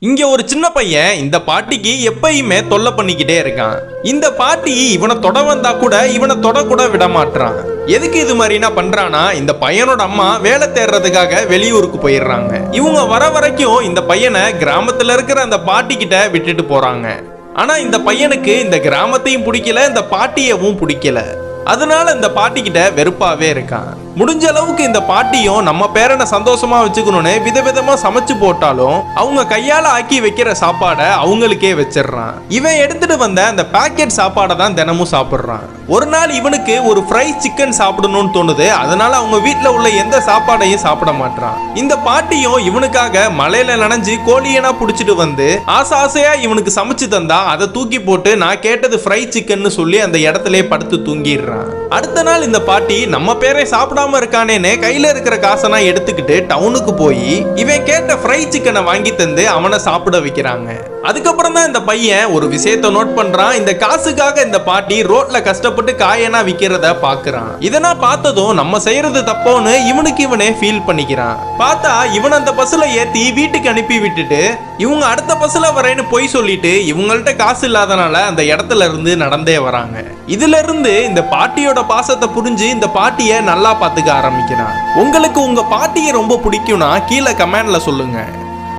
இங்க ஒரு சின்ன பையன் இந்த பாட்டிக்கு எப்பயுமே தொல்லை பண்ணிக்கிட்டே இருக்கான். இந்த பாட்டி இவனை தொட வந்தா கூட இவனை தொட கூட விட மாட்டான். எதுக்கு இது மாதிரினா பண்றானா, இந்த பையனோட அம்மா வேலை தேடுறதுக்காக வெளியூருக்கு போயிடுறாங்க. இவங்க வர வரைக்கும் இந்த பையனை கிராமத்துல இருக்கிற அந்த பாட்டி கிட்ட விட்டுட்டு போறாங்க. ஆனா இந்த பையனுக்கு இந்த கிராமத்தையும் பிடிக்கல, இந்த பாட்டியவும் பிடிக்கல. அதனால இந்த பாட்டி கிட்ட வெறுப்பாவே இருக்கான். முடிஞ்ச அளவுக்கு இந்த பாட்டியும் நம்ம பேரனை சந்தோஷமா வச்சுக்கணும்னு விதவிதமா சமைச்சு போட்டாலும் அவங்க கையால ஆக்கி வைக்கிற சாப்பாடை அவங்களுக்கே வச்சிடறான். இவன் எடுத்துட்டு வந்த அந்த பாக்கெட் சாப்பாடை தான் தினமும் சாப்பிடுறான். ஒரு நாள் இவனுக்கு ஒரு ஃப்ரை சிக்கன் சாப்பிடணும்னு தோணுது. அதனால அவங்க வீட்டுல உள்ள எந்த சாப்பாடையும் சாப்பிட மாட்டான். இந்த பாட்டியும் இவனுக்காக மலையில நனைஞ்சு கோழியனா புடிச்சிட்டு வந்து ஆசை ஆசையா இவனுக்கு சமைச்சு தந்தா அதை தூக்கி போட்டு நான் கேட்டது ஃப்ரை சிக்கன் சொல்லி அந்த இடத்துல படுத்து தூங்கிடுறான். அடுத்த நாள் இந்த பாட்டி நம்ம பேரை சாப்பிடாம இருக்கானேன்னு கையில இருக்கிற காசெல்லாம் எடுத்துக்கிட்டு டவுனுக்கு போய் இவன் கேட்ட ஃப்ரை சிக்கனை வாங்கி தந்து அவனை சாப்பிட வைக்கிறாங்க. அதுக்கப்புறம் தான் இந்த பையன் ஒரு விஷயத்தை நோட் பண்றான். இந்த காசுக்காக இந்த பாட்டி ரோட்ல கஷ்டப்பட்டு காயனா விக்கிறத பாக்குறான். இதெல்லாம் பார்த்ததும் நம்ம செய்யறது தப்போன்னு இவனுக்கு இவனே ஃபீல் பண்ணிக்கிறான். பார்த்தா இவன் அந்த பஸ்ல ஏத்தி வீட்டுக்கு அனுப்பி விட்டுட்டு இவங்க அடுத்த பஸ்ல வரேன்னு போய் சொல்லிட்டு இவங்கள்ட்ட காசு இல்லாதனால அந்த இடத்துல இருந்து நடந்தே வராங்க. இதுல இருந்து இந்த பாட்டியோட பாசத்தை புரிஞ்சு இந்த பாட்டியை நல்லா பாத்துக்க ஆரம்பிக்கிறான். உங்களுக்கு உங்க பாட்டியை ரொம்ப பிடிக்கும்னா கீழே கமெண்ட்ல சொல்லுங்க.